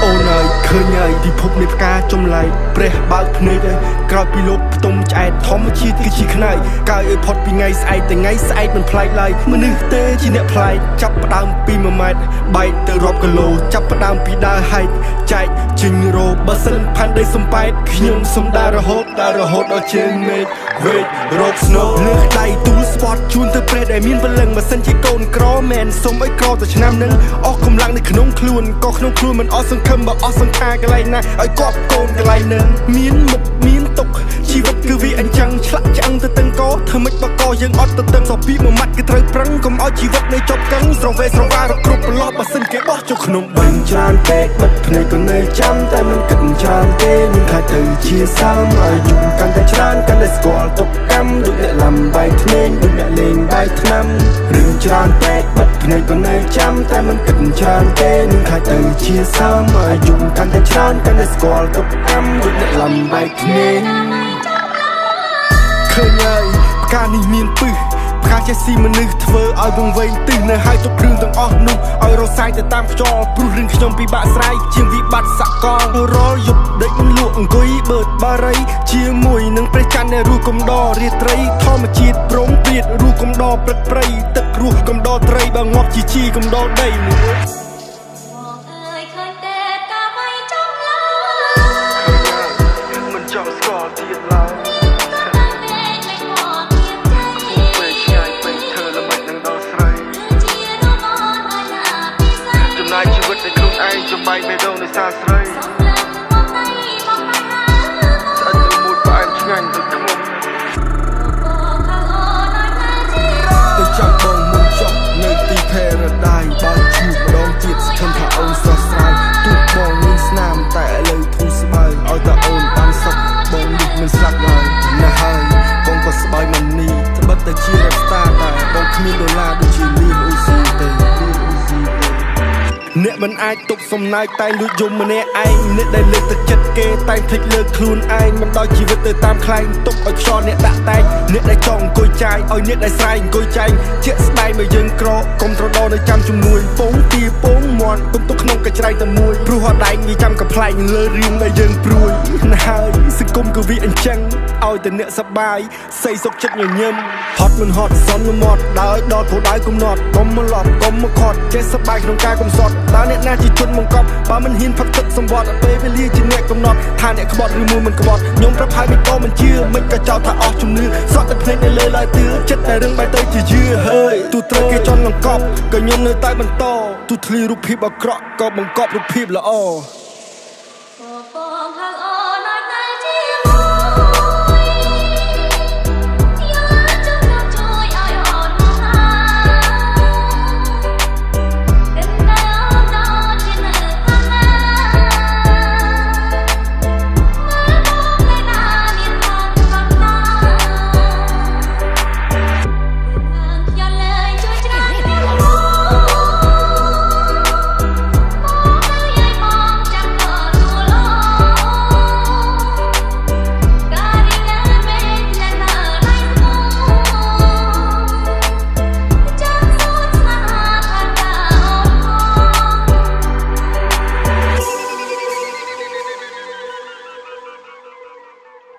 អូនអើយឃើញហើយពិភពនៃផ្កាចម្លែកព្រះបើកភ្នែកឲ្យក្រោយពីលោកផ្ទុំឆ្អែតធម្មជាតិគឺជាខ្នើយកាយឲ្យផុតពីថ្ងៃស្អែកតែថ្ងៃស្អែកមិនប្លែកឡើយមនុស្សទេជាអ្នកប្លែកចាប់ផ្ដើមពី1ម៉ែត្របែកទៅរាប់គីឡូចាប់ផ្ដើមពីដើរហែកចែកចេញរោបើសិនផាន់ដីសំបែតខ្ញុំសំដារហូតដល់ជើងមេឃវេករកស្នូលើដៃទូលស្ពតជូនទៅព្រះដែលមានពលឹងបើសិនជាកូនក្រមែនសុំឲ្យក្រទៅឆ្នាំនឹងអស់កម្លាំងនៅក្នុងខ្លួនក៏ក្នុងខ្លួនមិនអស់សង្ឃឹមបើអស់សង្ខារកន្លែងណាឲ្យគាត់កូនកន្លែងនឹងមានមុខមានទុកជីវិតគឺវាអញ្ចឹងឆ្លាក់ឆ្អឹងទៅទាំងកធ្វើមិនបកយើងអត់ទៅទាំងសពីមួយម៉ាត់គឺត្រូវប្រឹងកុំឲ្យជីវិតនៅចប់កឹងស្រវេស្រវារគ្រប់ប្រឡោះបើសិនគេបោះចូលក្នុងបឹងច្រើនពេកបិទភ្នែកក៏នៅចាំតែមិនគិតច្រើនទេនឹងថាទៅជាសាមឲ្យយំកាន់តែច្រើនកាន់តែស្គាល់ទុកកម្មដូចអ្នកលំបាយធ្នេញដូចអ្នកលេងបាយថ្នាំរឿងច្រើនពេកបិទភ្នែកក៏នៅចាំតែមិនគិតច្រើនទេនឹងថាទៅជាសាមឲ្យយំកាន់តែច្រើនកាន់តែស្គាល់ទុកកម្មដូចអ្នកលំបាយធ្នេញឃើញហើយផ្កានេះមានពឹសផ្កាចេះស៊ីមនុស្សធ្វើឲ្យវង្វេងទិសនៅហើយទុកគ្រឿងទាំងអស់នោះឲ្យរសាយទៅតាមខ្យល់ព្រោះរឿងខ្ញុំពិបាកស្រ័យជាងវិបត្តិសកលរាល់យប់ដេកលក់អង្គុយបឺតបារីជាមួយនឹងព្រះច័ន្ទនៃរੂកំដររាត្រីធម្មជាតិព្រមព្រៀតរੂកំដរព្រឹកព្រៃទឹករស់កំដរត្រីបើងាប់ជាកំដរដីមិនចង់ស្គាល់ទៀតឡើយជីវិតនៃខ្លួនឯងចំបែកបេះដូងនៃសាស្រីស្អិតទៅមួយផ្អែមឆ្ងាញ់ដូចខ្ញុំទៅចាំបងមុនចុះនៅទី Paradise បើជួបម្ដងទៀតស្ថិតថាអូនស្រស់ស្រាយទូកបងមានស្នាមតែឥឡូវធូរស្បើយឲ្យតែអូនបានសុខបងនេះមិនស្លាប់ឡើយណាស់ហើយបងក៏ស្បើយមិននេះត្បិតតែជារ៉េបស្តារតែបងគ្មានដុល្លារដូចជាលីនអ៊ូស៊ីទេអ្នកមិនអាចទប់សំណាយតែលួចយំម្នាក់ឯងអ្នកដែលលើកទឹកចិត្តគេតែភ្លេចលើកខ្លួនឯងមិនដល់ជីវិតទៅតាមខ្លែងទុកឲ្យខ្យល់អ្នកដាក់តែងអ្នកដែលចង់អង្គុយចាយឲ្យអ្នកដែលស្រែកអង្គុយចែងជាក់ស្ដែងមកយើងក្រកុំត្រដោនៅចាំជំនួយពងទាពងមាន់កុំទុកក្នុងកញ្ច្រៃតែមួយព្រោះហត់ដែងវាចាំកំ ប្លែកលើរឿងដែលយើងព្រួយណាស់ហើយសង្គមក៏វាអញ្ចឹងឲ្យតែអ្នកសប្បាយស័យសុខចិត្តញញឹមហត់មិនហត់សន្មត់ដើរដល់គោលដៅកំណត់កុំមកឡប់កុំមកខត់ចេះសប្បាយក្នុងការកំសត់តើអ្នកណាជាជនបង្កប់បើមិនហ៊ានផឹកទឹកសម្បត្តិពេលវេលាជាអ្នកកំណត់ថាអ្នកក្បត់ឬមួយមិនក្បត់ខ្ញុំប្រាប់ហើយមិនក៏មិនជឿមិនក៏ចោទថាអស់ជំនឿសក់តែភ្នែកនៅលើឡើយទឿចិត្តតែរឿងបែកទៅជាយឺហើយទូត្រូវគេចន់បង្កប់ក៏ខ្ញុំនៅតែបន្តទូធ្លីរូបភាពអាក្រក់ក៏បង្កប់រូបភាពល្អ